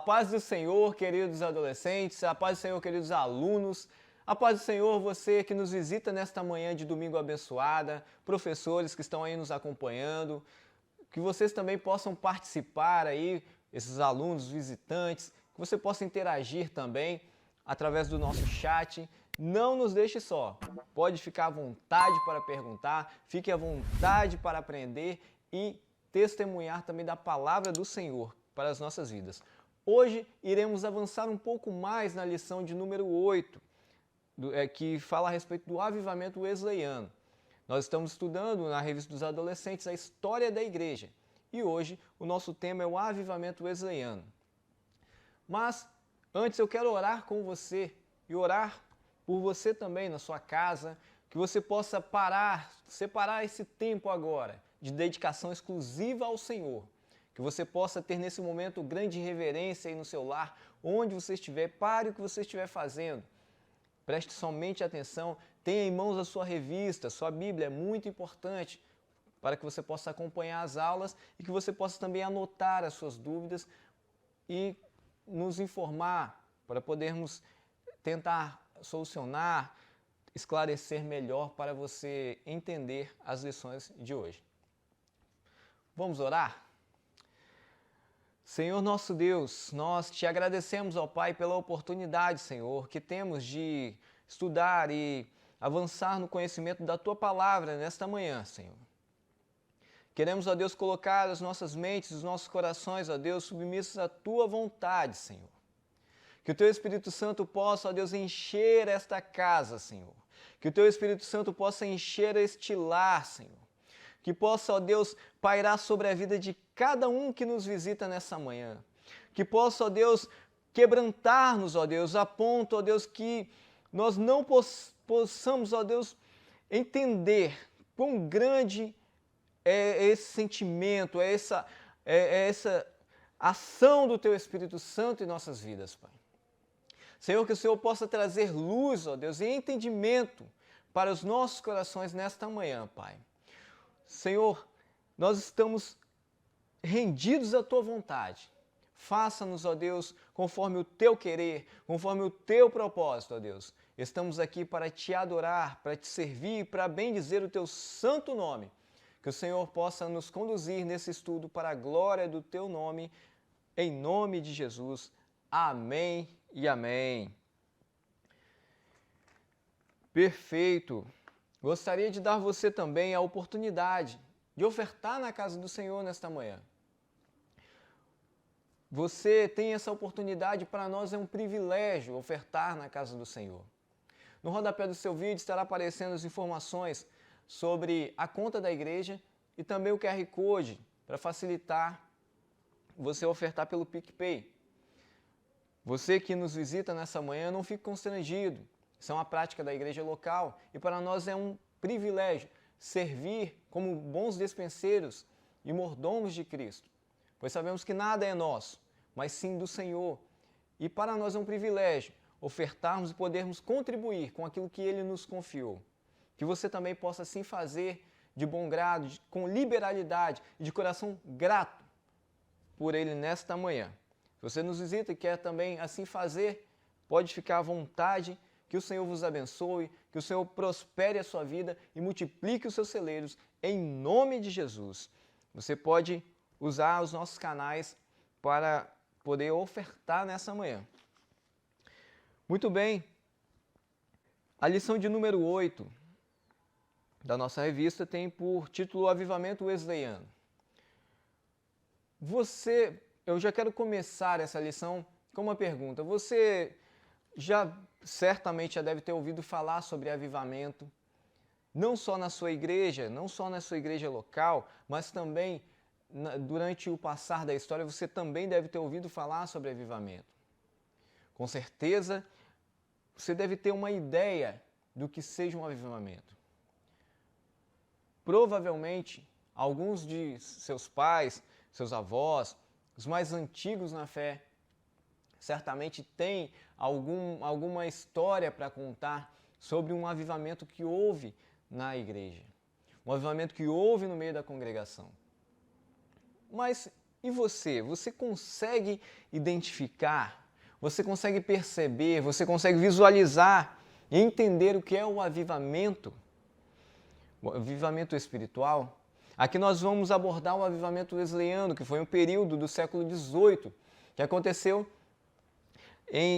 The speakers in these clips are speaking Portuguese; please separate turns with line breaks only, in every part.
paz do Senhor, queridos adolescentes, a paz do Senhor, queridos alunos, a paz do Senhor, você que nos visita nesta manhã de domingo abençoada, professores que estão aí nos acompanhando, que vocês também possam participar aí, esses alunos, visitantes, que você possa interagir também através do nosso chat. Não nos deixe só, pode ficar à vontade para perguntar, fique à vontade para aprender e testemunhar também da palavra do Senhor para as nossas vidas. Hoje iremos avançar um pouco mais na lição de número 8, que fala a respeito do avivamento wesleyano. Nós estamos estudando na Revista dos Adolescentes a história da igreja e hoje o nosso tema é o avivamento wesleyano. Mas antes eu quero orar com você e orar por você também na sua casa, que você possa separar esse tempo agora de dedicação exclusiva ao Senhor. Que você possa ter nesse momento grande reverência aí no seu lar, onde você estiver, pare o que você estiver fazendo. Preste somente atenção, tenha em mãos a sua revista, sua Bíblia, é muito importante para que você possa acompanhar as aulas e que você possa também anotar as suas dúvidas e nos informar para podermos tentar solucionar, esclarecer melhor para você entender as lições de hoje. Vamos orar? Senhor nosso Deus, nós te agradecemos, ó Pai, pela oportunidade, Senhor, que temos de estudar e avançar no conhecimento da Tua Palavra nesta manhã, Senhor. Queremos, ó Deus, colocar as nossas mentes, os nossos corações, ó Deus, submissos à Tua vontade, Senhor. Que o Teu Espírito Santo possa, ó Deus, encher esta casa, Senhor. Que o Teu Espírito Santo possa encher este lar, Senhor. Que possa, ó Deus, pairar sobre a vida de cada um que nos visita nessa manhã. Que possa, ó Deus, quebrantar-nos, ó Deus, a ponto, ó Deus, que nós não possamos, ó Deus, entender quão grande é esse sentimento, é essa ação do Teu Espírito Santo em nossas vidas, Pai. Senhor, que o Senhor possa trazer luz, ó Deus, e entendimento para os nossos corações nesta manhã, Pai. Senhor, nós estamos rendidos à Tua vontade. Faça-nos, ó Deus, conforme o Teu querer, conforme o Teu propósito, ó Deus. Estamos aqui para Te adorar, para Te servir, para bendizer o Teu santo nome. Que o Senhor possa nos conduzir nesse estudo para a glória do Teu nome, em nome de Jesus. Amém e amém. Perfeito. Gostaria de dar você também a oportunidade de ofertar na casa do Senhor nesta manhã. Você tem essa oportunidade, para nós é um privilégio ofertar na casa do Senhor. No rodapé do seu vídeo estará aparecendo as informações sobre a conta da igreja e também o QR Code para facilitar você ofertar pelo PicPay. Você que nos visita nessa manhã, não fique constrangido. Isso é uma prática da igreja local e para nós é um privilégio servir como bons despenseiros e mordomos de Cristo, pois sabemos que nada é nosso, mas sim do Senhor. E para nós é um privilégio ofertarmos e podermos contribuir com aquilo que Ele nos confiou. Que você também possa assim fazer de bom grado, com liberalidade e de coração grato por Ele nesta manhã. Se você nos visita e quer também assim fazer, pode ficar à vontade. Que o Senhor vos abençoe, que o Senhor prospere a sua vida e multiplique os seus celeiros em nome de Jesus. Você pode usar os nossos canais para poder ofertar nessa manhã. Muito bem, a lição de número 8 da nossa revista tem por título Avivamento Wesleyano. Eu já quero começar essa lição com uma pergunta. Você certamente já deve ter ouvido falar sobre avivamento, não só na sua igreja, não só na sua igreja local, mas também durante o passar da história você também deve ter ouvido falar sobre avivamento. Com certeza você deve ter uma ideia do que seja um avivamento. Provavelmente alguns de seus pais, seus avós, os mais antigos na fé, certamente tem alguma história para contar sobre um avivamento que houve na igreja. Um avivamento que houve no meio da congregação. Mas E você? Você consegue identificar? Você consegue perceber? Você consegue visualizar e entender o que é o avivamento? O avivamento espiritual? Aqui nós vamos abordar o avivamento wesleyano, que foi um período do século XVIII, que aconteceu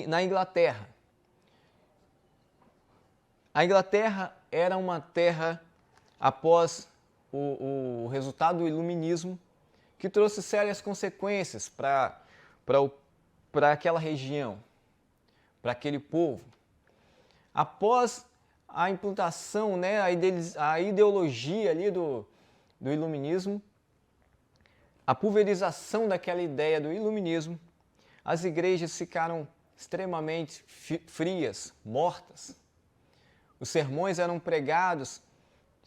na Inglaterra. A Inglaterra era uma terra, após o resultado do iluminismo, que trouxe sérias consequências para aquela região, para aquele povo. Após a implantação, né, a ideologia ali do iluminismo, a pulverização daquela ideia do iluminismo, as igrejas ficaram extremamente frias, mortas. Os sermões eram pregados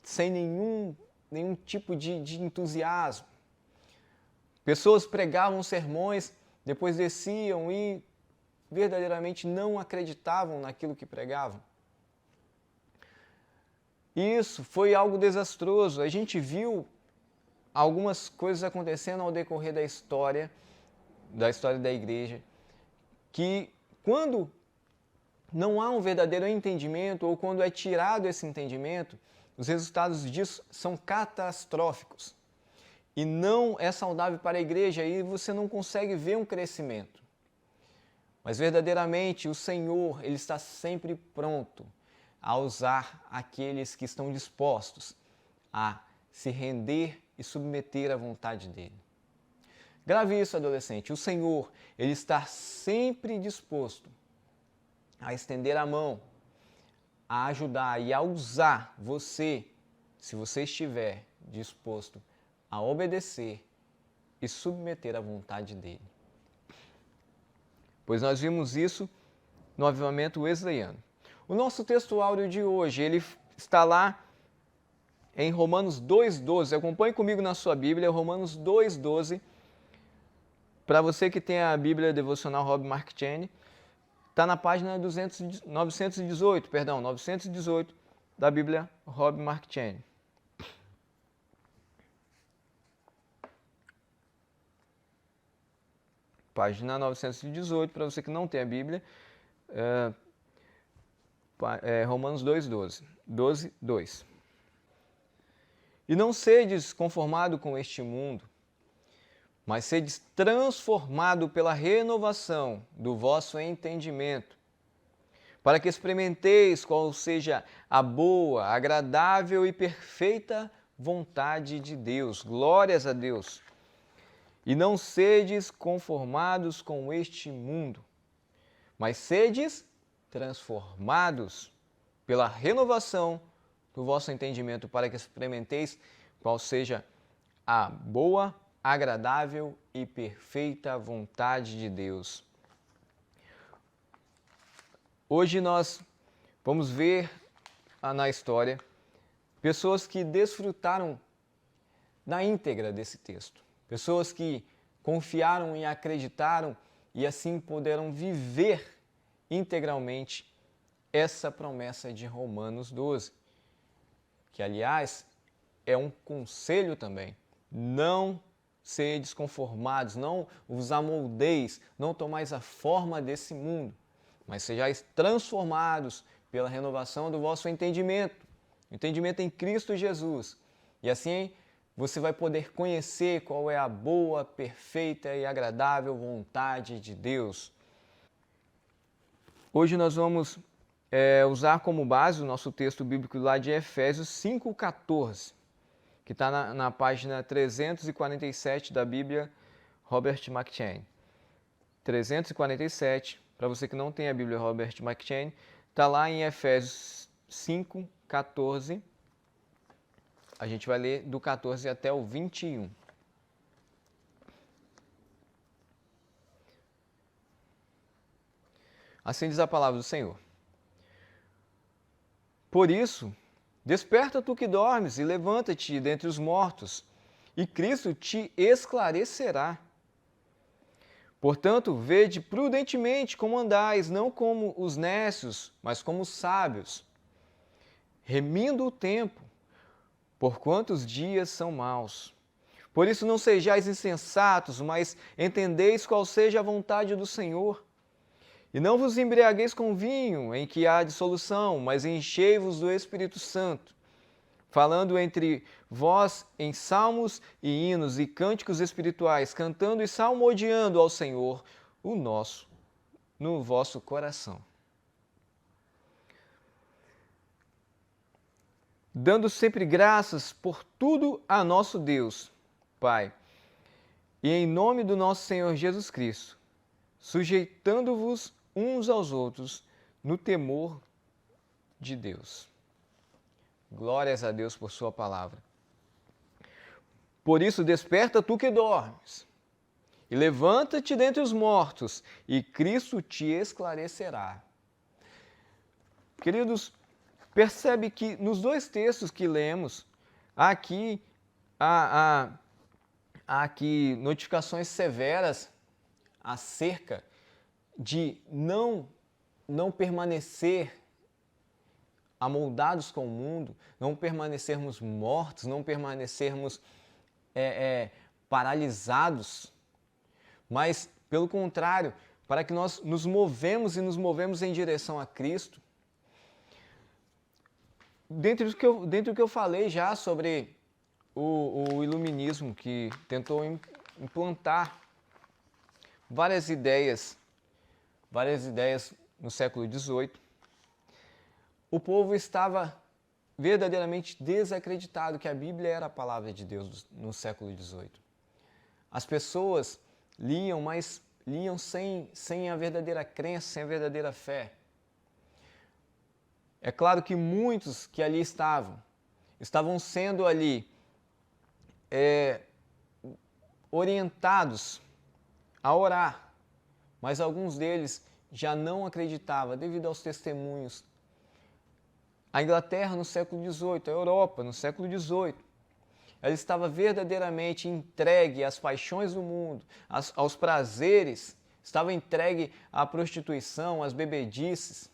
sem nenhum tipo de entusiasmo. Pessoas pregavam sermões, depois desciam e verdadeiramente não acreditavam naquilo que pregavam. Isso foi algo desastroso. A gente viu algumas coisas acontecendo ao decorrer da história da igreja, que quando não há um verdadeiro entendimento, ou quando é tirado esse entendimento, os resultados disso são catastróficos. E não é saudável para a igreja, e você não consegue ver um crescimento. Mas verdadeiramente o Senhor, Ele está sempre pronto a usar aqueles que estão dispostos a se render e submeter à vontade dEle. Grave isso, adolescente. O Senhor, Ele está sempre disposto a estender a mão, a ajudar e a usar você, se você estiver disposto a obedecer e submeter à vontade dEle. Pois nós vimos isso no avivamento wesleyano. O nosso texto áureo de hoje, ele está lá em Romanos 2,12. Acompanhe comigo na sua Bíblia, Romanos 2,12. Para você que tem a Bíblia devocional Rob Mark Chaney, está na página 918 da Bíblia Rob Mark Chaney. Página 918, para você que não tem a Bíblia, Romanos 2,12. 12:2. E não sedes conformado com este mundo, mas sedes transformado pela renovação do vosso entendimento, para que experimenteis qual seja a boa, agradável e perfeita vontade de Deus. Glórias a Deus! E não sedes conformados com este mundo, mas sedes transformados pela renovação do vosso entendimento, para que experimenteis qual seja a boa, agradável e perfeita vontade de Deus. Hoje nós vamos ver na história pessoas que desfrutaram na íntegra desse texto. Pessoas que confiaram e acreditaram e assim puderam viver integralmente essa promessa de Romanos 12, que aliás é um conselho também. Não sedes conformados, não vos amoldeis, não tomais a forma desse mundo, mas sejais transformados pela renovação do vosso entendimento em Cristo Jesus. E assim você vai poder conhecer qual é a boa, perfeita e agradável vontade de Deus. Hoje nós vamos usar como base o nosso texto bíblico lá de Efésios 5,14, que está na página 347 da Bíblia Robert McCheyne. 347, para você que não tem a Bíblia Robert McCheyne, está lá em Efésios 5,14. A gente vai ler do 14 até o 21. Assim diz a palavra do Senhor. Por isso, desperta tu que dormes e levanta-te dentre os mortos, e Cristo te esclarecerá. Portanto, vede prudentemente como andais, não como os nécios, mas como os sábios, remindo o tempo, porquanto os dias são maus. Por isso não sejais insensatos, mas entendeis qual seja a vontade do Senhor. E não vos embriagueis com vinho, em que há dissolução, mas enchei-vos do Espírito Santo, falando entre vós em salmos e hinos e cânticos espirituais, cantando e salmodiando ao Senhor, o nosso, no vosso coração. Dando sempre graças por tudo a nosso Deus, Pai, e em nome do nosso Senhor Jesus Cristo, sujeitando-vos uns aos outros no temor de Deus. Glórias a Deus por sua palavra. Por isso, desperta tu que dormes, e levanta-te dentre os mortos, e Cristo te esclarecerá. Queridos, percebe que nos dois textos que lemos, há aqui notificações severas acerca de não permanecer amoldados com o mundo, não permanecermos mortos, não permanecermos paralisados, mas, pelo contrário, para que nós nos movemos em direção a Cristo. Dentro do que eu falei já sobre o iluminismo, que tentou implantar várias ideias no século XVIII, o povo estava verdadeiramente desacreditado que a Bíblia era a palavra de Deus no século XVIII. As pessoas liam, mas liam sem a verdadeira crença, sem a verdadeira fé. É claro que muitos que ali estavam sendo ali orientados a orar, mas alguns deles já não acreditavam devido aos testemunhos. A Inglaterra no século XVIII, a Europa no século XVIII, ela estava verdadeiramente entregue às paixões do mundo, aos prazeres, estava entregue à prostituição, às bebedices.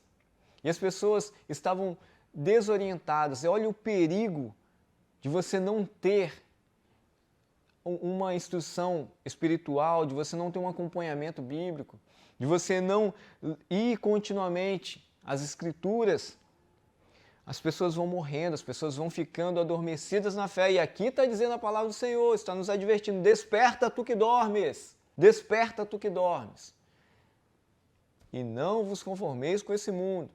E as pessoas estavam desorientadas. E olha o perigo de você não ter uma instrução espiritual, de você não ter um acompanhamento bíblico, de você não ir continuamente às Escrituras. As pessoas vão morrendo, as pessoas vão ficando adormecidas na fé. E aqui está dizendo a palavra do Senhor, está nos advertindo: desperta tu que dormes, desperta tu que dormes. E não vos conformeis com esse mundo.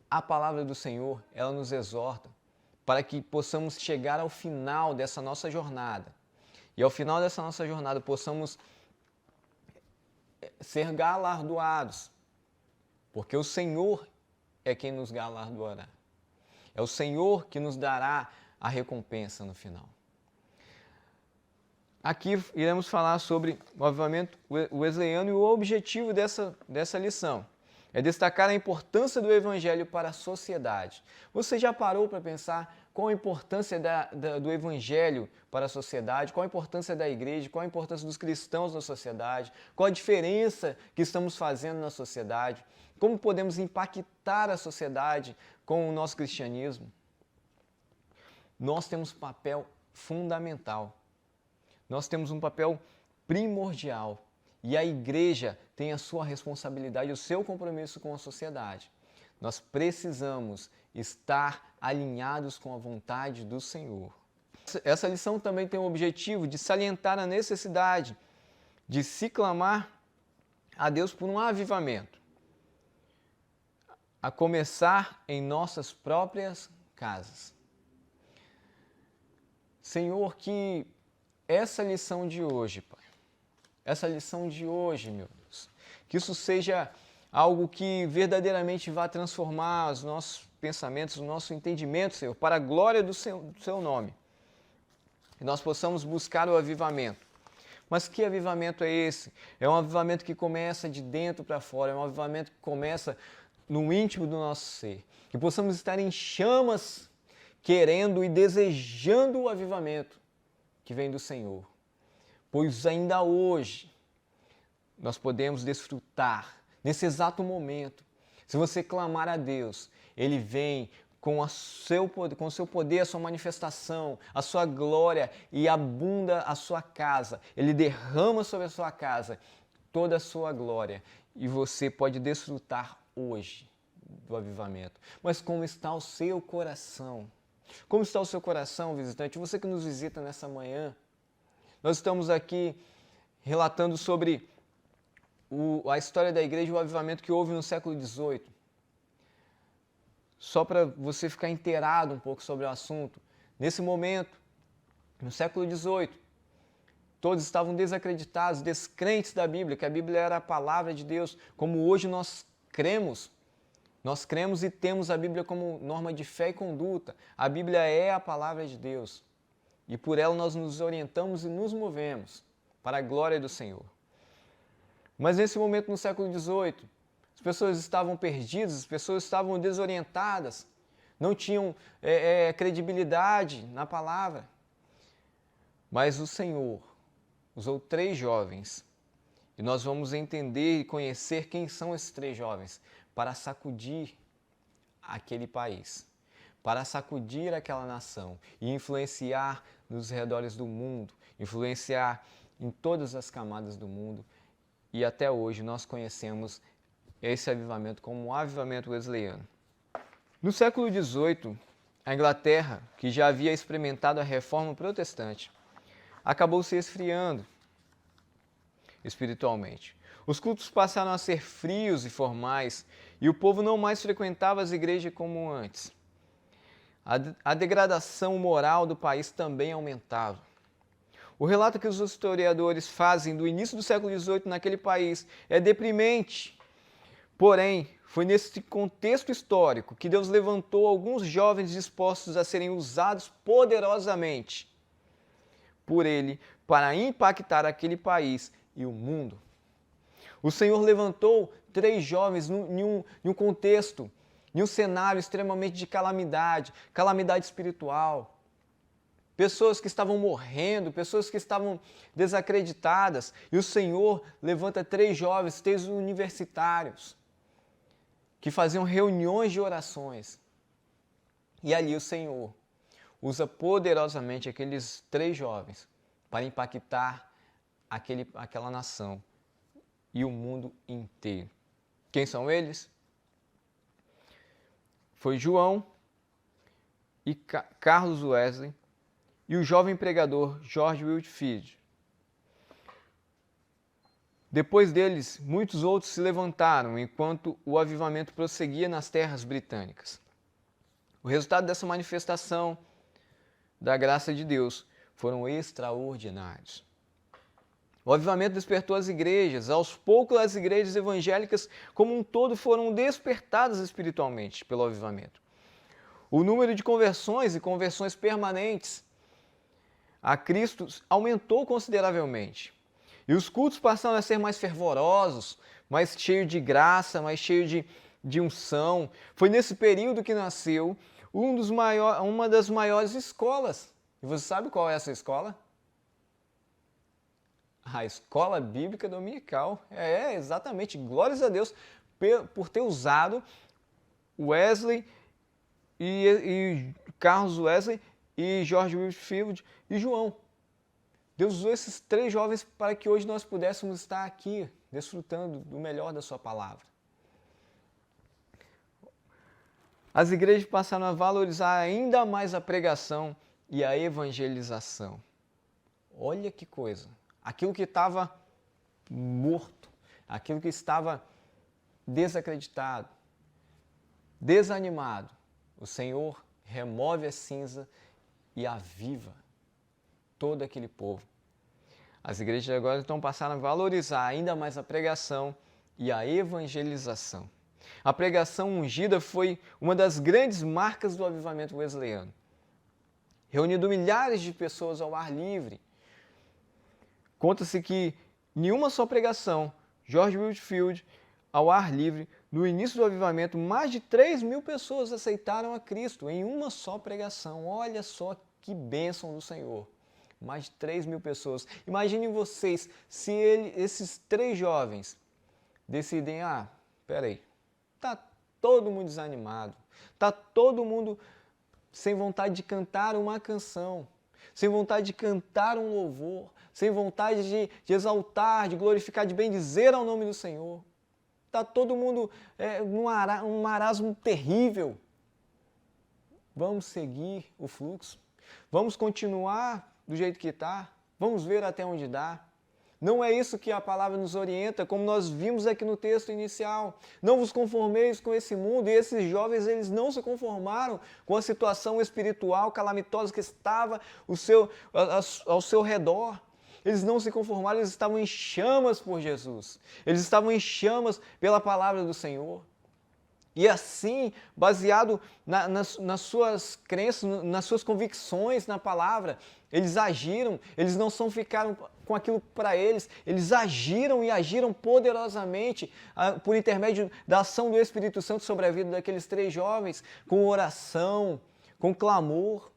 A palavra do Senhor, ela nos exorta para que possamos chegar ao final dessa nossa jornada. E ao final dessa nossa jornada possamos ser galardoados, porque o Senhor é quem nos galardoará. É o Senhor que nos dará a recompensa no final. Aqui iremos falar sobre o avivamento wesleyano e o objetivo dessa lição é destacar a importância do Evangelho para a sociedade. Você já parou para pensar qual a importância do Evangelho para a sociedade, qual a importância da igreja, qual a importância dos cristãos na sociedade, qual a diferença que estamos fazendo na sociedade, como podemos impactar a sociedade com o nosso cristianismo? Nós temos um papel fundamental, nós temos um papel primordial. E a igreja tem a sua responsabilidade, o seu compromisso com a sociedade. Nós precisamos estar alinhados com a vontade do Senhor. Essa lição também tem o objetivo de salientar a necessidade de se clamar a Deus por um avivamento, a começar em nossas próprias casas. Senhor, que essa lição de hoje, Pai, essa lição de hoje, meu Deus, que isso seja algo que verdadeiramente vá transformar os nossos pensamentos, o nosso entendimento, Senhor, para a glória do seu nome. Que nós possamos buscar o avivamento. Mas que avivamento é esse? É um avivamento que começa de dentro para fora, é um avivamento que começa no íntimo do nosso ser. Que possamos estar em chamas, querendo e desejando o avivamento que vem do Senhor. Pois ainda hoje nós podemos desfrutar, nesse exato momento. Se você clamar a Deus, Ele vem com o seu poder, a sua manifestação, a sua glória e abunda a sua casa. Ele derrama sobre a sua casa toda a sua glória e você pode desfrutar hoje do avivamento. Mas como está o seu coração? Como está o seu coração, visitante? Você que nos visita nessa manhã, nós estamos aqui relatando sobre a história da igreja e o avivamento que houve no século XVIII. Só para você ficar inteirado um pouco sobre o assunto. Nesse momento, no século XVIII, todos estavam desacreditados, descrentes da Bíblia, que a Bíblia era a palavra de Deus, como hoje nós cremos. Nós cremos e temos a Bíblia como norma de fé e conduta. A Bíblia é a palavra de Deus. E por ela nós nos orientamos e nos movemos para a glória do Senhor. Mas nesse momento, no século XVIII, as pessoas estavam perdidas, as pessoas estavam desorientadas, não tinham credibilidade na palavra. Mas o Senhor usou 3 jovens, e nós vamos entender e conhecer quem são esses 3 jovens, para sacudir aquele país, para sacudir aquela nação e influenciar nos redores do mundo, influenciar em todas as camadas do mundo. E até hoje nós conhecemos esse avivamento como um avivamento wesleyano. No século XVIII, a Inglaterra, que já havia experimentado a reforma protestante, acabou se esfriando espiritualmente. Os cultos passaram a ser frios e formais e o povo não mais frequentava as igrejas como antes. A degradação moral do país também aumentava. O relato que os historiadores fazem do início do século XVIII naquele país é deprimente. Porém, foi nesse contexto histórico que Deus levantou alguns jovens dispostos a serem usados poderosamente por Ele para impactar aquele país e o mundo. O Senhor levantou 3 jovens em um contexto, em um cenário extremamente de calamidade espiritual. Pessoas que estavam morrendo, pessoas que estavam desacreditadas. E o Senhor levanta 3 jovens, 3 universitários, que faziam reuniões de orações. E ali o Senhor usa poderosamente aqueles 3 jovens para impactar aquela nação e o mundo inteiro. Quem são eles? Foi João e Carlos Wesley e o jovem pregador George Whitefield. Depois deles, muitos outros se levantaram enquanto o avivamento prosseguia nas terras britânicas. O resultado dessa manifestação da graça de Deus foram extraordinários. O avivamento despertou as igrejas. Aos poucos, as igrejas evangélicas como um todo foram despertadas espiritualmente pelo avivamento. O número de conversões e conversões permanentes a Cristo aumentou consideravelmente. E os cultos passaram a ser mais fervorosos, mais cheios de graça, mais cheios de unção. Foi nesse período que nasceu uma das maiores escolas. E você sabe qual é essa escola? A Escola Bíblica Dominical. Exatamente. Glórias a Deus por ter usado Wesley e Carlos Wesley e George Whitefield e João. Deus usou esses 3 jovens para que hoje nós pudéssemos estar aqui, desfrutando do melhor da sua palavra. As igrejas passaram a valorizar ainda mais a pregação e a evangelização. Olha que coisa! Aquilo que estava morto, aquilo que estava desacreditado, desanimado, o Senhor remove a cinza e aviva todo aquele povo. As igrejas agora estão passando a valorizar ainda mais a pregação e a evangelização. A pregação ungida foi uma das grandes marcas do avivamento wesleyano, reunindo milhares de pessoas ao ar livre. Conta-se que em uma só pregação, George Whitefield, ao ar livre, no início do avivamento, mais de 3.000 pessoas aceitaram a Cristo em uma só pregação. Olha só que bênção do Senhor. Mais de 3.000 pessoas. Imaginem vocês, se esses 3 jovens decidem, peraí, está todo mundo desanimado, Está todo mundo sem vontade de cantar uma canção, sem vontade de cantar um louvor, sem vontade de exaltar, de glorificar, de bendizer ao nome do Senhor. Está todo mundo num marasmo terrível. Vamos seguir o fluxo? Vamos continuar do jeito que está? Vamos ver até onde dá? Não é isso que a palavra nos orienta, como nós vimos aqui no texto inicial. Não vos conformeis com esse mundo. E esses jovens, eles não se conformaram com a situação espiritual calamitosa que estava ao seu redor. Eles não se conformaram, eles estavam em chamas por Jesus. Eles estavam em chamas pela palavra do Senhor. E assim, baseado nas suas crenças, nas suas convicções na palavra, eles agiram, eles não só ficaram com aquilo para eles agiram e agiram poderosamente por intermédio da ação do Espírito Santo sobre a vida daqueles 3 jovens, com oração, com clamor.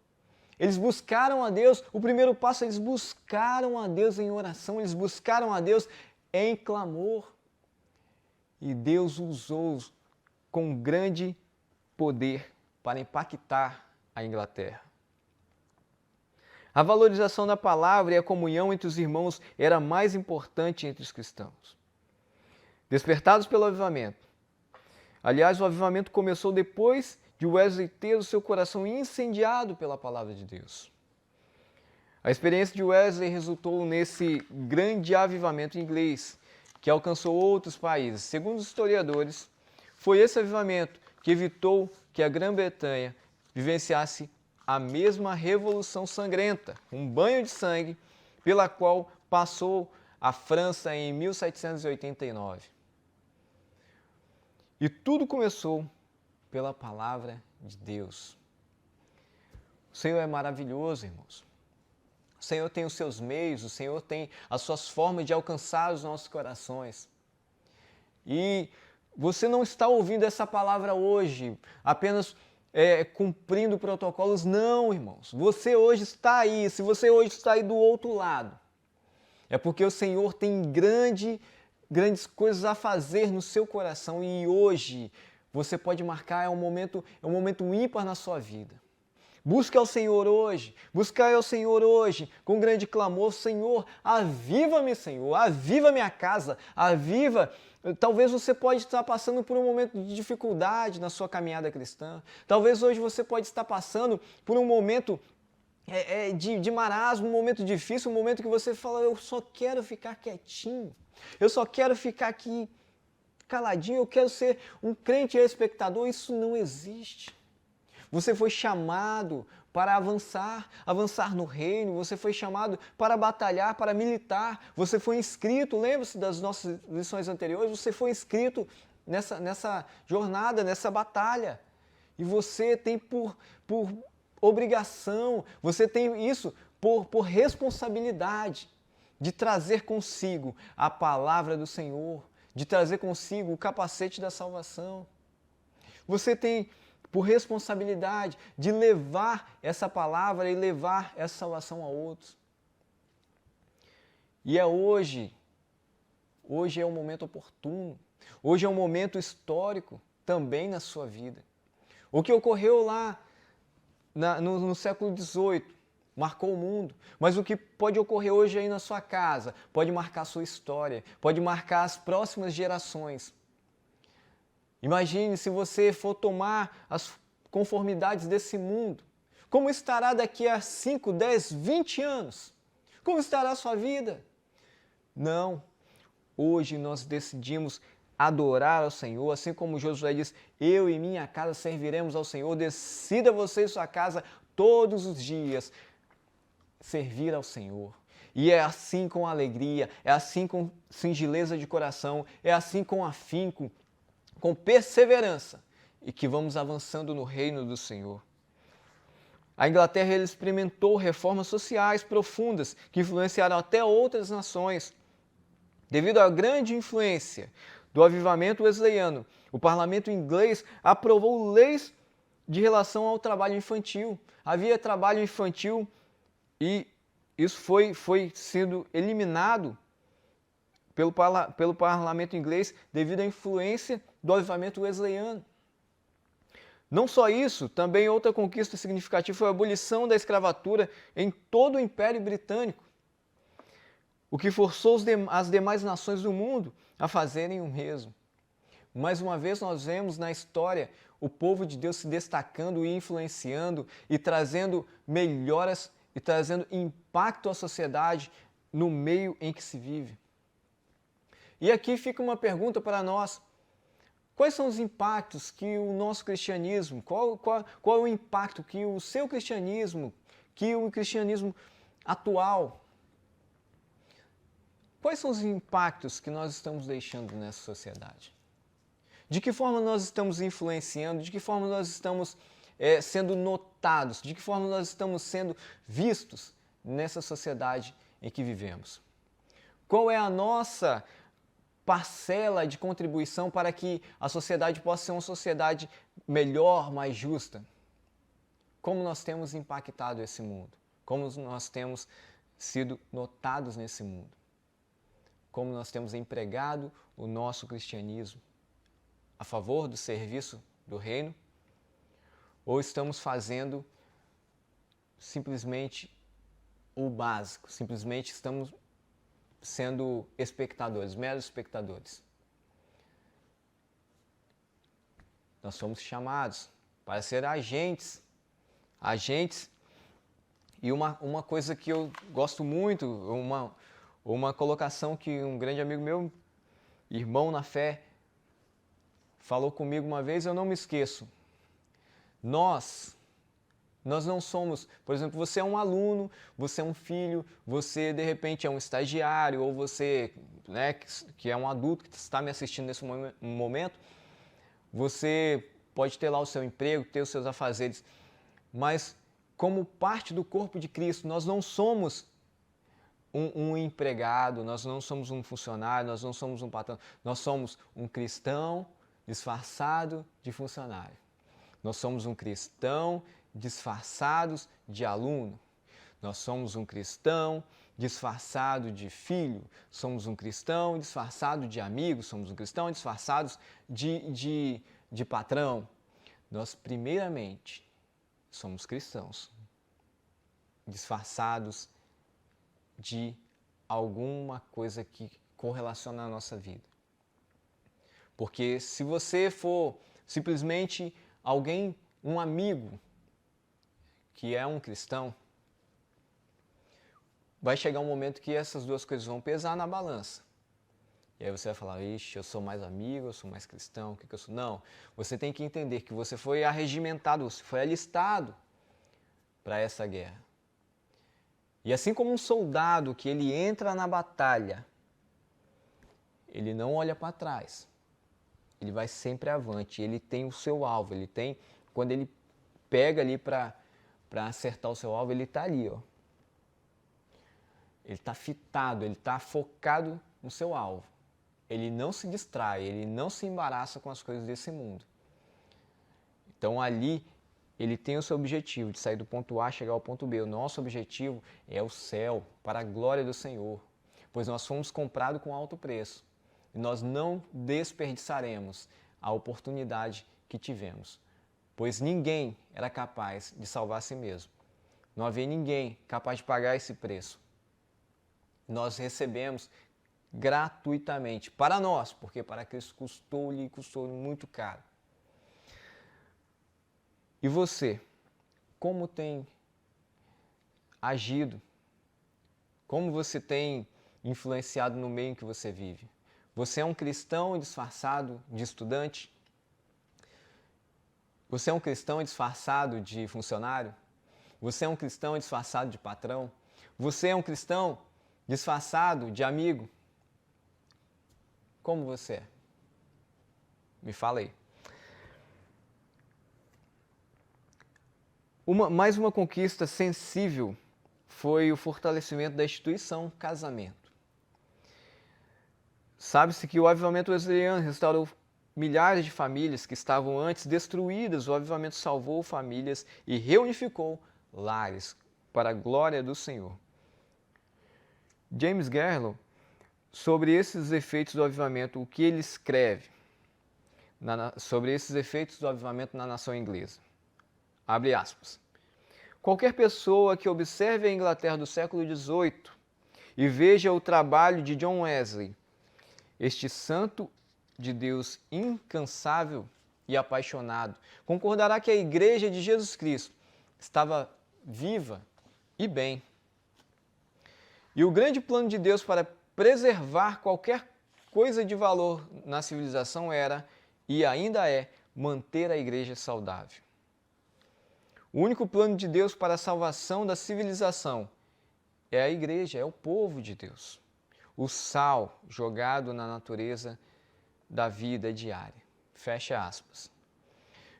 Eles buscaram a Deus, o primeiro passo, eles buscaram a Deus em oração, eles buscaram a Deus em clamor. E Deus usou com grande poder para impactar a Inglaterra. A valorização da palavra e a comunhão entre os irmãos era mais importante entre os cristãos. Despertados pelo avivamento. Aliás, o avivamento começou depois de Wesley ter o seu coração incendiado pela palavra de Deus. A experiência de Wesley resultou nesse grande avivamento inglês, que alcançou outros países. Segundo os historiadores, foi esse avivamento que evitou que a Grã-Bretanha vivenciasse a mesma revolução sangrenta, um banho de sangue, pela qual passou a França em 1789. E tudo começou pela palavra de Deus. O Senhor é maravilhoso, irmãos. O Senhor tem os seus meios, o Senhor tem as suas formas de alcançar os nossos corações. E você não está ouvindo essa palavra hoje apenas cumprindo protocolos. Não, irmãos. Você hoje está aí. Se você hoje está aí do outro lado, é porque o Senhor tem grandes coisas a fazer no seu coração. E hoje você pode marcar, é um momento ímpar na sua vida. Busque ao Senhor hoje, buscai ao Senhor hoje, com grande clamor: Senhor, aviva-me, Senhor, aviva minha casa, aviva. Talvez você pode estar passando por um momento de dificuldade na sua caminhada cristã. Talvez hoje você pode estar passando por um momento de marasmo, um momento difícil, um momento que você fala: eu só quero ficar quietinho, eu só quero ficar aqui caladinho, eu quero ser um crente espectador. Isso não existe. Você foi chamado para avançar no reino, você foi chamado para batalhar, para militar, você foi inscrito, lembre-se das nossas lições anteriores, você foi inscrito nessa jornada, nessa batalha. E você tem por obrigação, você tem isso por responsabilidade de trazer consigo a palavra do Senhor, de trazer consigo o capacete da salvação. Você tem por responsabilidade de levar essa palavra e levar essa salvação a outros. E é hoje é um momento oportuno, hoje é um momento histórico também na sua vida. O que ocorreu lá no século XVIII marcou o mundo, mas o que pode ocorrer hoje aí na sua casa pode marcar a sua história, pode marcar as próximas gerações. Imagine se você for tomar as conformidades desse mundo. Como estará daqui a 5, 10, 20 anos? Como estará a sua vida? Não. Hoje nós decidimos adorar ao Senhor, assim como Josué diz: eu e minha casa serviremos ao Senhor. Decida você e sua casa todos os dias servir ao Senhor. E é assim com alegria, é assim com singeleza de coração, é assim com afinco, com perseverança, e que vamos avançando no reino do Senhor. A Inglaterra experimentou reformas sociais profundas que influenciaram até outras nações. Devido à grande influência do avivamento wesleyano, o parlamento inglês aprovou leis de relação ao trabalho infantil. Havia trabalho infantil e isso foi sendo eliminado pelo parlamento inglês devido à influência do avivamento wesleyano. Não só isso, também outra conquista significativa foi a abolição da escravatura em todo o Império Britânico, o que forçou as demais nações do mundo a fazerem o mesmo. Mais uma vez nós vemos na história o povo de Deus se destacando e influenciando e trazendo melhoras e trazendo impacto à sociedade no meio em que se vive. E aqui fica uma pergunta para nós. Quais são os impactos que o nosso cristianismo, qual é o impacto que o seu cristianismo, que o cristianismo atual, quais são os impactos que nós estamos deixando nessa sociedade? De que forma nós estamos influenciando, de que forma nós estamos sendo notados, de que forma nós estamos sendo vistos nessa sociedade em que vivemos? Qual é a nossa parcela de contribuição para que a sociedade possa ser uma sociedade melhor, mais justa? Como nós temos impactado esse mundo? Como nós temos sido notados nesse mundo? Como nós temos empregado o nosso cristianismo a favor do serviço do reino? Ou estamos fazendo simplesmente o básico, simplesmente estamos sendo espectadores, meros espectadores? Nós somos chamados para ser agentes. E uma coisa que eu gosto muito, uma colocação que um grande amigo meu, irmão na fé, falou comigo uma vez, eu não me esqueço. Nós não somos, por exemplo, você é um aluno, você é um filho, você de repente é um estagiário, ou você, né, que é um adulto que está me assistindo nesse momento, você pode ter lá o seu emprego, ter os seus afazeres, mas como parte do corpo de Cristo, nós não somos um empregado, nós não somos um funcionário, nós não somos um patrão, nós somos um cristão disfarçado de funcionário. Nós somos um cristão disfarçados de aluno. Nós somos um cristão disfarçado de filho. Somos um cristão disfarçado de amigo. Somos um cristão disfarçados de patrão. Nós, primeiramente, somos cristãos disfarçados de alguma coisa que correlaciona a nossa vida. Porque se você for simplesmente alguém, um amigo, que é um cristão, vai chegar um momento que essas duas coisas vão pesar na balança. E aí você vai falar, ixi, eu sou mais amigo, eu sou mais cristão, o que eu sou? Não, você tem que entender que você foi arregimentado, você foi alistado para essa guerra. E assim como um soldado que ele entra na batalha, ele não olha para trás. Ele vai sempre avante, ele tem o seu alvo, ele tem, quando ele pega ali para acertar o seu alvo, ele está ali, ó. Ele está fitado, ele está focado no seu alvo. Ele não se distrai, ele não se embaraça com as coisas desse mundo. Então ali ele tem o seu objetivo de sair do ponto A, chegar ao ponto B. O nosso objetivo é o céu, para a glória do Senhor, pois nós fomos comprados com alto preço. E nós não desperdiçaremos a oportunidade que tivemos, pois ninguém era capaz de salvar a si mesmo. Não havia ninguém capaz de pagar esse preço. Nós recebemos gratuitamente, para nós, porque para Cristo custou muito caro. E você, como tem agido? Como você tem influenciado no meio em que você vive? Você é um cristão disfarçado de estudante? Você é um cristão disfarçado de funcionário? Você é um cristão disfarçado de patrão? Você é um cristão disfarçado de amigo? Como você é? Me fala aí. Mais uma conquista sensível foi o fortalecimento da instituição casamento. Sabe-se que o avivamento wesleyano restaurou milhares de famílias que estavam antes destruídas. O avivamento salvou famílias e reunificou lares para a glória do Senhor. James Garlow, sobre esses efeitos do avivamento, o que ele escreve? sobre esses efeitos do avivamento na nação inglesa. Abre aspas. Qualquer pessoa que observe a Inglaterra do século XVIII e veja o trabalho de John Wesley, este santo de Deus incansável e apaixonado, concordará que a Igreja de Jesus Cristo estava viva e bem. E o grande plano de Deus para preservar qualquer coisa de valor na civilização era, e ainda é, manter a Igreja saudável. O único plano de Deus para a salvação da civilização é a Igreja, é o povo de Deus. O sal jogado na natureza da vida diária. Fecha aspas.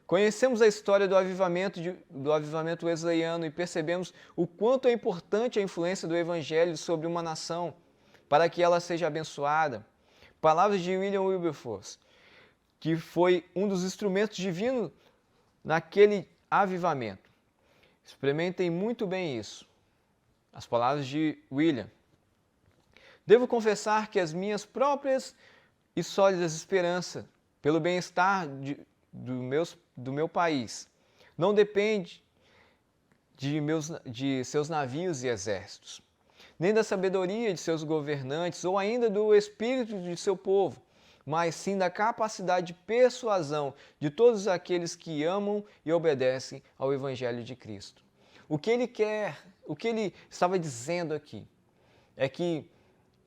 Conhecemos a história do avivamento wesleyano e percebemos o quanto é importante a influência do Evangelho sobre uma nação para que ela seja abençoada. Palavras de William Wilberforce, que foi um dos instrumentos divinos naquele avivamento. Experimentem muito bem isso. As palavras de William. Devo confessar que as minhas próprias e sólidas esperanças pelo bem-estar do meu país não depende de seus navios e exércitos, nem da sabedoria de seus governantes ou ainda do espírito de seu povo, mas sim da capacidade de persuasão de todos aqueles que amam e obedecem ao Evangelho de Cristo. O que ele quer, o que ele estava dizendo aqui, é que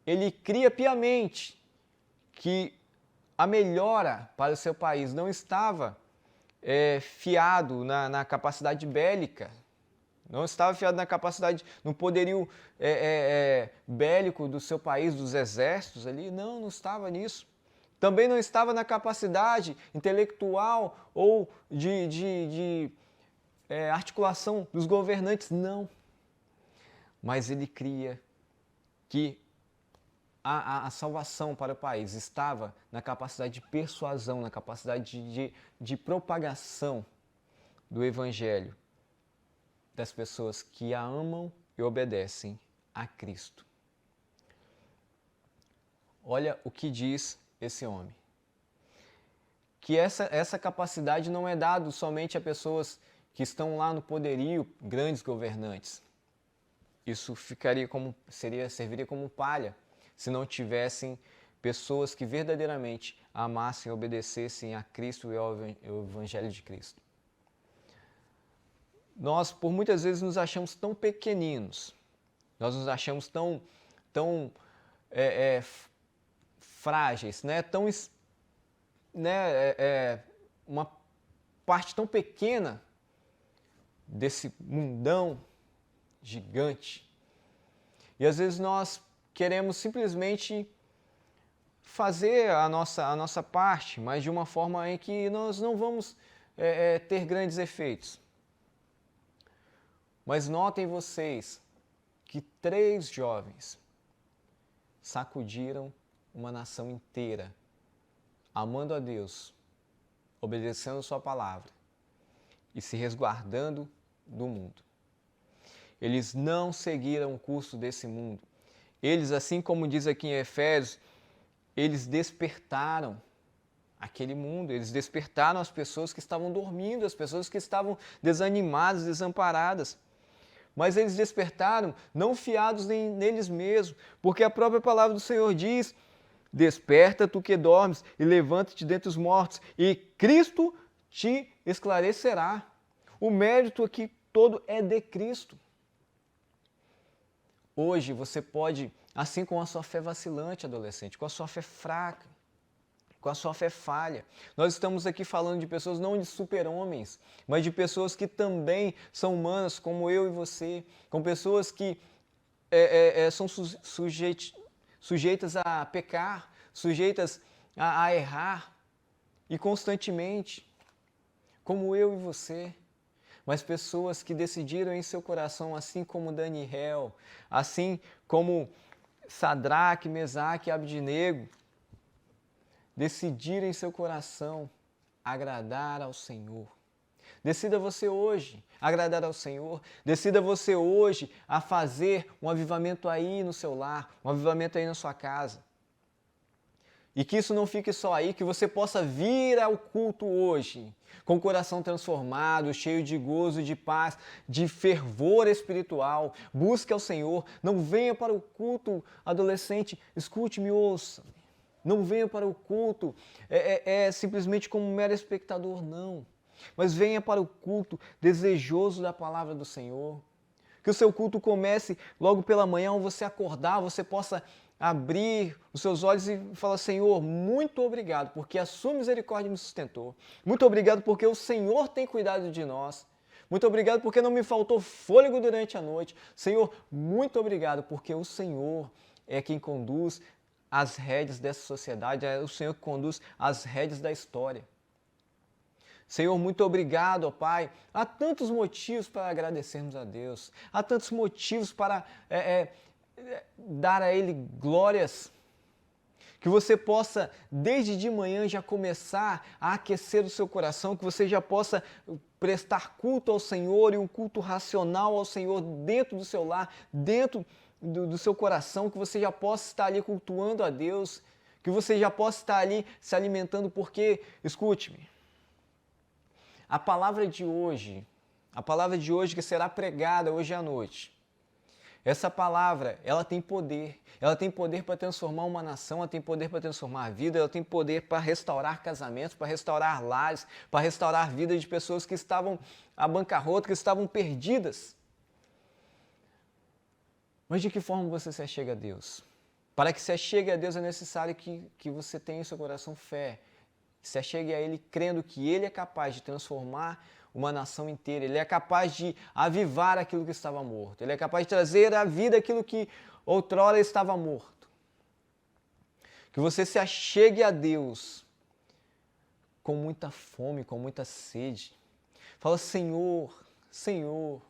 ele cria piamente que a melhora para o seu país não estava fiado na capacidade bélica, não estava fiado na capacidade, no poderio bélico do seu país, dos exércitos ali, não estava nisso. Também não estava na capacidade intelectual ou de articulação dos governantes, não. Mas ele cria que a salvação para o país estava na capacidade de persuasão, na capacidade de propagação do Evangelho das pessoas que a amam e obedecem a Cristo. Olha o que diz esse homem. Que essa capacidade não é dada somente a pessoas que estão lá no poderio, grandes governantes. Isso serviria como palha se não tivessem pessoas que verdadeiramente amassem e obedecessem a Cristo e ao Evangelho de Cristo. Nós, por muitas vezes, nos achamos tão pequeninos, nós nos achamos tão frágeis, né? Uma parte tão pequena desse mundão gigante. E às vezes nós queremos simplesmente fazer a nossa parte, mas de uma forma em que nós não vamos ter grandes efeitos. Mas notem vocês que 3 jovens sacudiram uma nação inteira, amando a Deus, obedecendo sua palavra e se resguardando do mundo. Eles não seguiram o curso desse mundo. Eles, assim como diz aqui em Efésios, eles despertaram aquele mundo, eles despertaram as pessoas que estavam dormindo, as pessoas que estavam desanimadas, desamparadas. Mas eles despertaram não fiados neles mesmos, porque a própria palavra do Senhor diz: desperta tu que dormes e levanta-te dentre os mortos, e Cristo te esclarecerá. O mérito aqui todo é de Cristo. Hoje você pode, assim com a sua fé vacilante, adolescente, com a sua fé fraca, com a sua fé falha. Nós estamos aqui falando de pessoas não de super-homens, mas de pessoas que também são humanas, como eu e você, com pessoas que são sujeitas a pecar, sujeitas a errar, e constantemente, como eu e você. Mas pessoas que decidiram em seu coração, assim como Daniel, assim como Sadraque, Mesaque e Abdinego, decidiram em seu coração agradar ao Senhor. Decida você hoje agradar ao Senhor. Decida você hoje a fazer um avivamento aí no seu lar, um avivamento aí na sua casa. E que isso não fique só aí, que você possa vir ao culto hoje com o coração transformado, cheio de gozo, de paz, de fervor espiritual. Busque ao Senhor. Não venha para o culto, adolescente, escute-me, ouça. Não venha para o culto simplesmente como um mero espectador, não. Mas venha para o culto desejoso da palavra do Senhor. Que o seu culto comece logo pela manhã, ao você acordar, você possa abrir os seus olhos e falar: Senhor, muito obrigado, porque a sua misericórdia me sustentou. Muito obrigado, porque o Senhor tem cuidado de nós. Muito obrigado, porque não me faltou fôlego durante a noite. Senhor, muito obrigado, porque o Senhor é quem conduz as rédeas dessa sociedade, é o Senhor que conduz as rédeas da história. Senhor, muito obrigado, ó Pai. Há tantos motivos para agradecermos a Deus. Há tantos motivos para dar a Ele glórias. Que você possa, desde de manhã, já começar a aquecer o seu coração, que você já possa prestar culto ao Senhor e um culto racional ao Senhor dentro do seu lar, dentro do seu coração, que você já possa estar ali cultuando a Deus, que você já possa estar ali se alimentando, porque, escute-me, a palavra de hoje que será pregada hoje à noite, essa palavra, ela tem poder para transformar uma nação, ela tem poder para transformar a vida, ela tem poder para restaurar casamentos, para restaurar lares, para restaurar a vida de pessoas que estavam à bancarrota, que estavam perdidas. Mas de que forma você se achega a Deus? Para que se achegue a Deus é necessário que você tenha em seu coração fé. Se achegue a Ele crendo que Ele é capaz de transformar uma nação inteira. Ele é capaz de avivar aquilo que estava morto. Ele é capaz de trazer à vida aquilo que outrora estava morto. Que você se achegue a Deus com muita fome, com muita sede. Fala: Senhor, Senhor.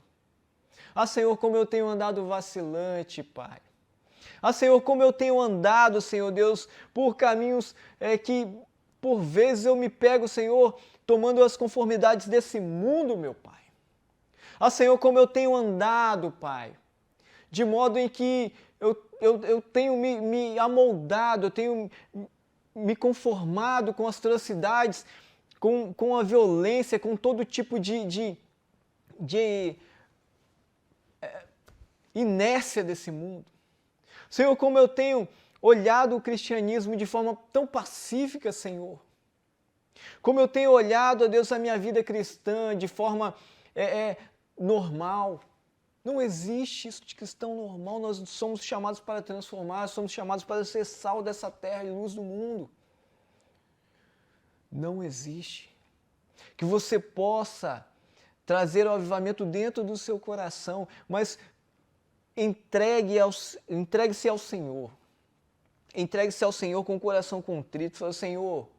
Ah, Senhor, como eu tenho andado vacilante, Pai. Ah, Senhor, como eu tenho andado, Senhor Deus, por caminhos que por vezes eu me pego, Senhor, tomando as conformidades desse mundo, meu Pai. Ah, Senhor, como eu tenho andado, Pai, de modo em que eu tenho me amoldado, eu tenho me conformado com as atrocidades, com a violência, com todo tipo de inércia desse mundo. Senhor, como eu tenho olhado o cristianismo de forma tão pacífica, Senhor. Como eu tenho olhado, ó Deus, a minha vida cristã de forma normal. Não existe isso de cristão normal, nós somos chamados para transformar, somos chamados para ser sal dessa terra e luz do mundo. Não existe. Que você possa trazer o avivamento dentro do seu coração, mas entregue-se ao Senhor. Entregue-se ao Senhor com o coração contrito. Fala: Senhor,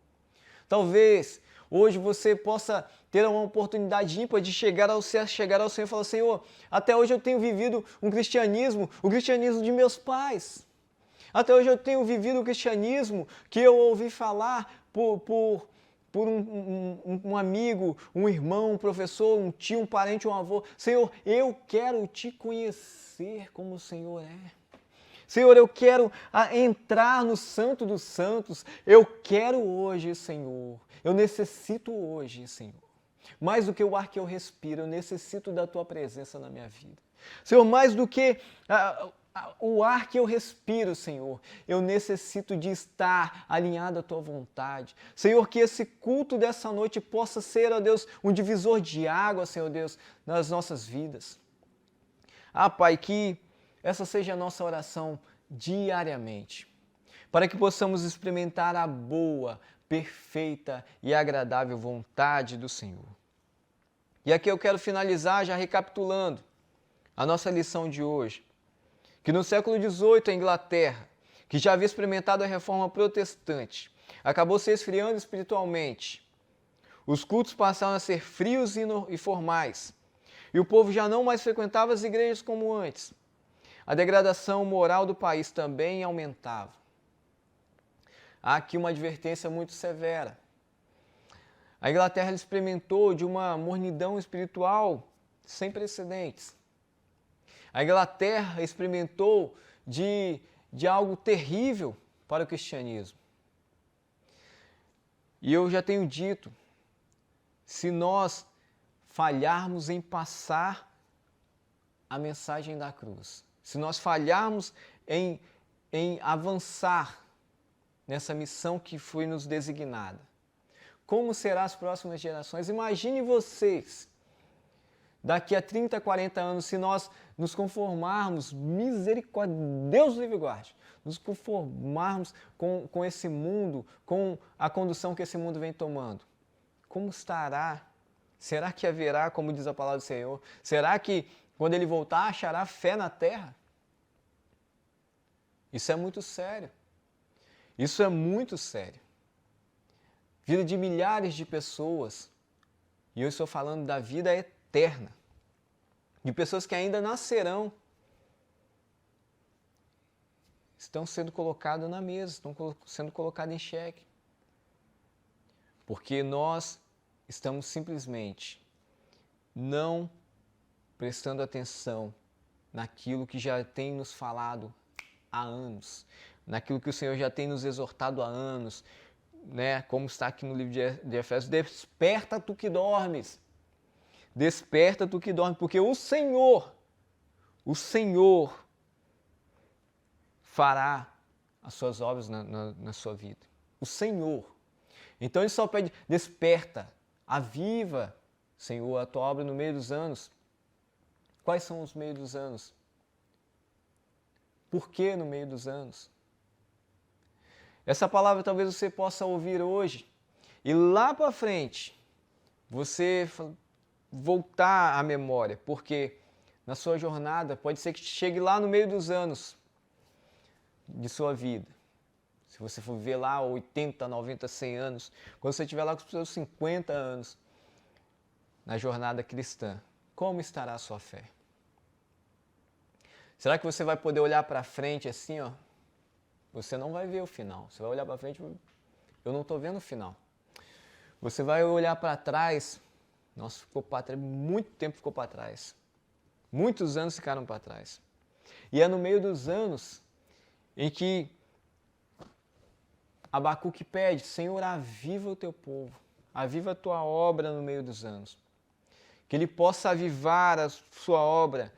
talvez hoje você possa ter uma oportunidade ímpar de chegar ao Senhor e falar: Senhor, até hoje eu tenho vivido o cristianismo de meus pais. Até hoje eu tenho vivido o cristianismo que eu ouvi falar por um amigo, um irmão, um professor, um tio, um parente, um avô. Senhor, eu quero te conhecer como o Senhor é. Senhor, eu quero entrar no Santo dos Santos. Eu quero hoje, Senhor. Eu necessito hoje, Senhor. Mais do que o ar que eu respiro, eu necessito da Tua presença na minha vida. Senhor, mais do que o ar que eu respiro, Senhor, eu necessito de estar alinhado à Tua vontade. Senhor, que esse culto dessa noite possa ser, ó Deus, um divisor de água, Senhor Deus, nas nossas vidas. Ah, Pai, que essa seja a nossa oração diariamente, para que possamos experimentar a boa, perfeita e agradável vontade do Senhor. E aqui eu quero finalizar já recapitulando a nossa lição de hoje, que no século XVIII a Inglaterra, que já havia experimentado a reforma protestante, acabou se esfriando espiritualmente. Os cultos passaram a ser frios e formais, e o povo já não mais frequentava as igrejas como antes. A degradação moral do país também aumentava. Há aqui uma advertência muito severa. A Inglaterra experimentou de uma mornidão espiritual sem precedentes. A Inglaterra experimentou de algo terrível para o cristianismo. E eu já tenho dito, se nós falharmos em passar a mensagem da cruz, se nós falharmos em avançar nessa missão que foi nos designada, como serão as próximas gerações? Imagine vocês, daqui a 30, 40 anos, se nós nos conformarmos, misericórdia, Deus livre e guarde, nos conformarmos com esse mundo, com a condução que esse mundo vem tomando. Como estará? Será que haverá, como diz a palavra do Senhor? Será que, quando Ele voltar, achará fé na terra? Isso é muito sério. Isso é muito sério. Vida de milhares de pessoas, e eu estou falando da vida eterna, de pessoas que ainda nascerão, estão sendo colocadas na mesa, estão sendo colocadas em xeque. Porque nós estamos simplesmente não prestando atenção naquilo que já tem nos falado há anos, naquilo que o Senhor já tem nos exortado há anos, né? Como está aqui no livro de Efésios, desperta tu que dormes, desperta tu que dormes, porque o Senhor fará as suas obras na sua vida, o Senhor. Então Ele só pede, desperta, aviva, Senhor, a tua obra no meio dos anos. Quais são os meios dos anos? Por que no meio dos anos? Essa palavra talvez você possa ouvir hoje e lá para frente você voltar à memória, porque na sua jornada pode ser que chegue lá no meio dos anos de sua vida. Se você for viver lá 80, 90, 100 anos, quando você estiver lá com os seus 50 anos na jornada cristã, como estará a sua fé? Será que você vai poder olhar para frente assim, ó? Você não vai ver o final. Você vai olhar para frente, eu não estou vendo o final. Você vai olhar para trás, nossa, ficou para trás, muito tempo ficou para trás. Muitos anos ficaram para trás. E é no meio dos anos em que Abacuque pede, Senhor, aviva o teu povo, aviva a tua obra no meio dos anos. Que Ele possa avivar a sua obra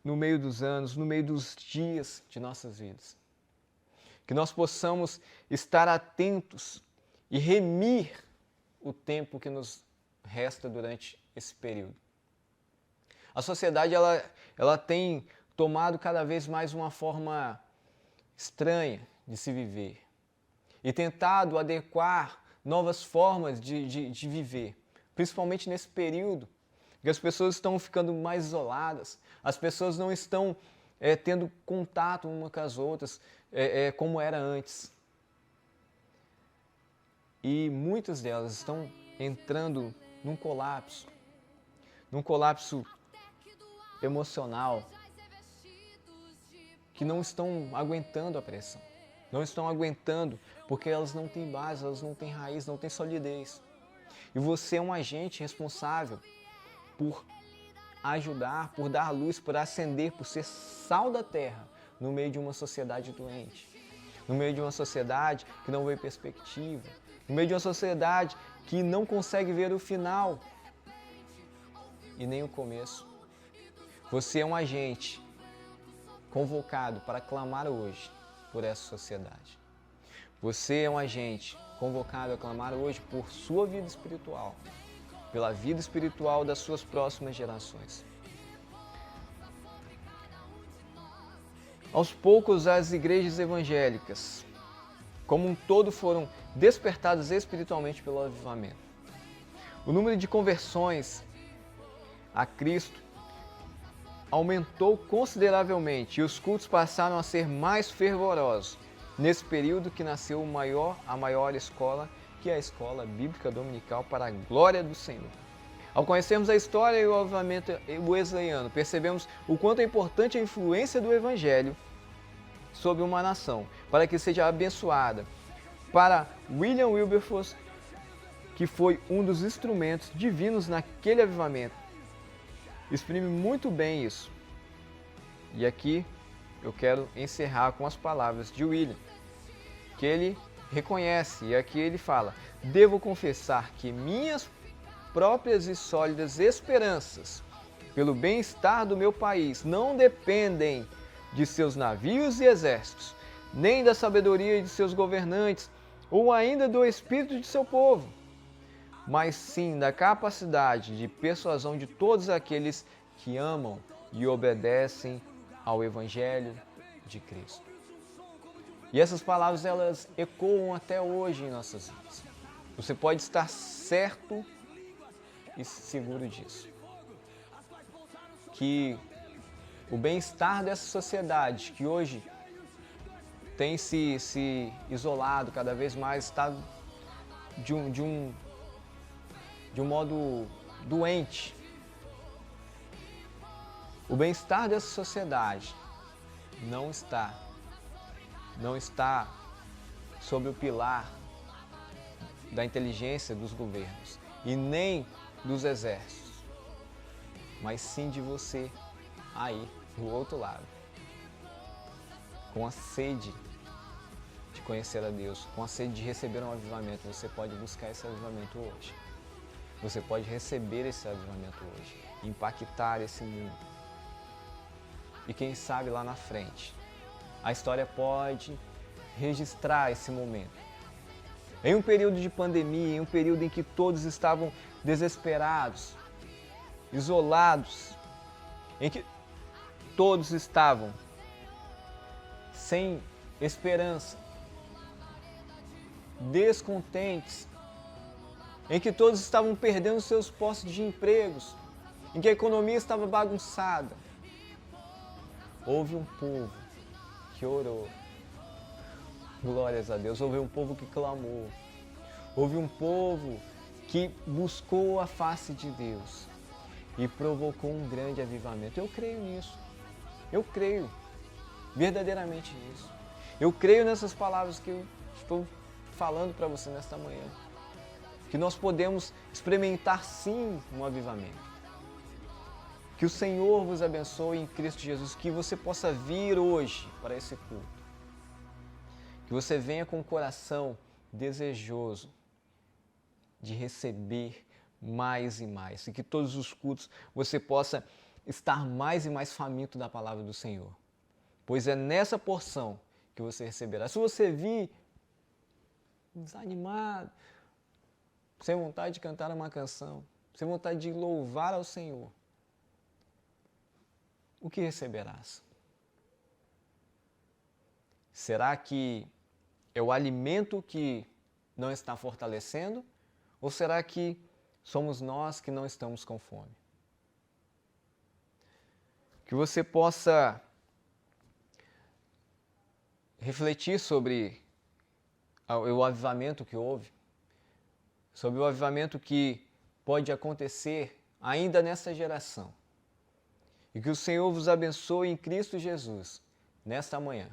no meio dos anos, no meio dos dias de nossas vidas. Que nós possamos estar atentos e remir o tempo que nos resta durante esse período. A sociedade ela tem tomado cada vez mais uma forma estranha de se viver e tentado adequar novas formas de viver, principalmente nesse período que as pessoas estão ficando mais isoladas, as pessoas não estão tendo contato umas com as outras como era antes. E muitas delas estão entrando num colapso emocional, que não estão aguentando a pressão, não estão aguentando porque elas não têm base, elas não têm raiz, não têm solidez. E você é um agente responsável por ajudar, por dar luz, por acender, por ser sal da terra no meio de uma sociedade doente, no meio de uma sociedade que não vê perspectiva, no meio de uma sociedade que não consegue ver o final e nem o começo. Você é um agente convocado para clamar hoje por essa sociedade. Você é um agente convocado a clamar hoje por sua vida espiritual, pela vida espiritual das suas próximas gerações. Aos poucos, as igrejas evangélicas, como um todo, foram despertadas espiritualmente pelo avivamento. O número de conversões a Cristo aumentou consideravelmente e os cultos passaram a ser mais fervorosos nesse período que nasceu a maior escola, que é a Escola Bíblica Dominical para a Glória do Senhor. Ao conhecermos a história e o avivamento wesleyano, percebemos o quanto é importante a influência do Evangelho sobre uma nação, para que seja abençoada. Para William Wilberforce, que foi um dos instrumentos divinos naquele avivamento, exprime muito bem isso. E aqui eu quero encerrar com as palavras de William, que ele reconhece, e aqui ele fala: devo confessar que minhas próprias e sólidas esperanças pelo bem-estar do meu país não dependem de seus navios e exércitos, nem da sabedoria de seus governantes, ou ainda do espírito de seu povo, mas sim da capacidade de persuasão de todos aqueles que amam e obedecem ao Evangelho de Cristo. E essas palavras, elas ecoam até hoje em nossas vidas. Você pode estar certo e seguro disso. Que o bem-estar dessa sociedade, que hoje tem se isolado cada vez mais, está de um modo doente. O bem-estar dessa sociedade não está sob o pilar da inteligência dos governos e nem dos exércitos, mas sim de você aí do outro lado, com a sede de conhecer a Deus, com a sede de receber um avivamento. Você pode buscar esse avivamento hoje. Você pode receber esse avivamento hoje, impactar esse mundo. E quem sabe lá na frente, a história pode registrar esse momento. Em um período de pandemia, em um período em que todos estavam desesperados, isolados, em que todos estavam sem esperança, descontentes, em que todos estavam perdendo seus postos de empregos, em que a economia estava bagunçada, houve um povo que orou. Glórias a Deus. Houve um povo que clamou. Houve um povo que buscou a face de Deus e provocou um grande avivamento. Eu creio nisso. Eu creio verdadeiramente nisso. Eu creio nessas palavras que eu estou falando para você nesta manhã. Que nós podemos experimentar sim um avivamento. Que o Senhor vos abençoe em Cristo Jesus, que você possa vir hoje para esse culto. Que você venha com o coração desejoso de receber mais e mais. E que todos os cultos você possa estar mais e mais faminto da palavra do Senhor. Pois é nessa porção que você receberá. Se você vir desanimado, sem vontade de cantar uma canção, sem vontade de louvar ao Senhor, o que receberás? Será que é o alimento que não está fortalecendo? Ou será que somos nós que não estamos com fome? Que você possa refletir sobre o avivamento que houve, sobre o avivamento que pode acontecer ainda nessa geração. E que o Senhor vos abençoe em Cristo Jesus, nesta manhã.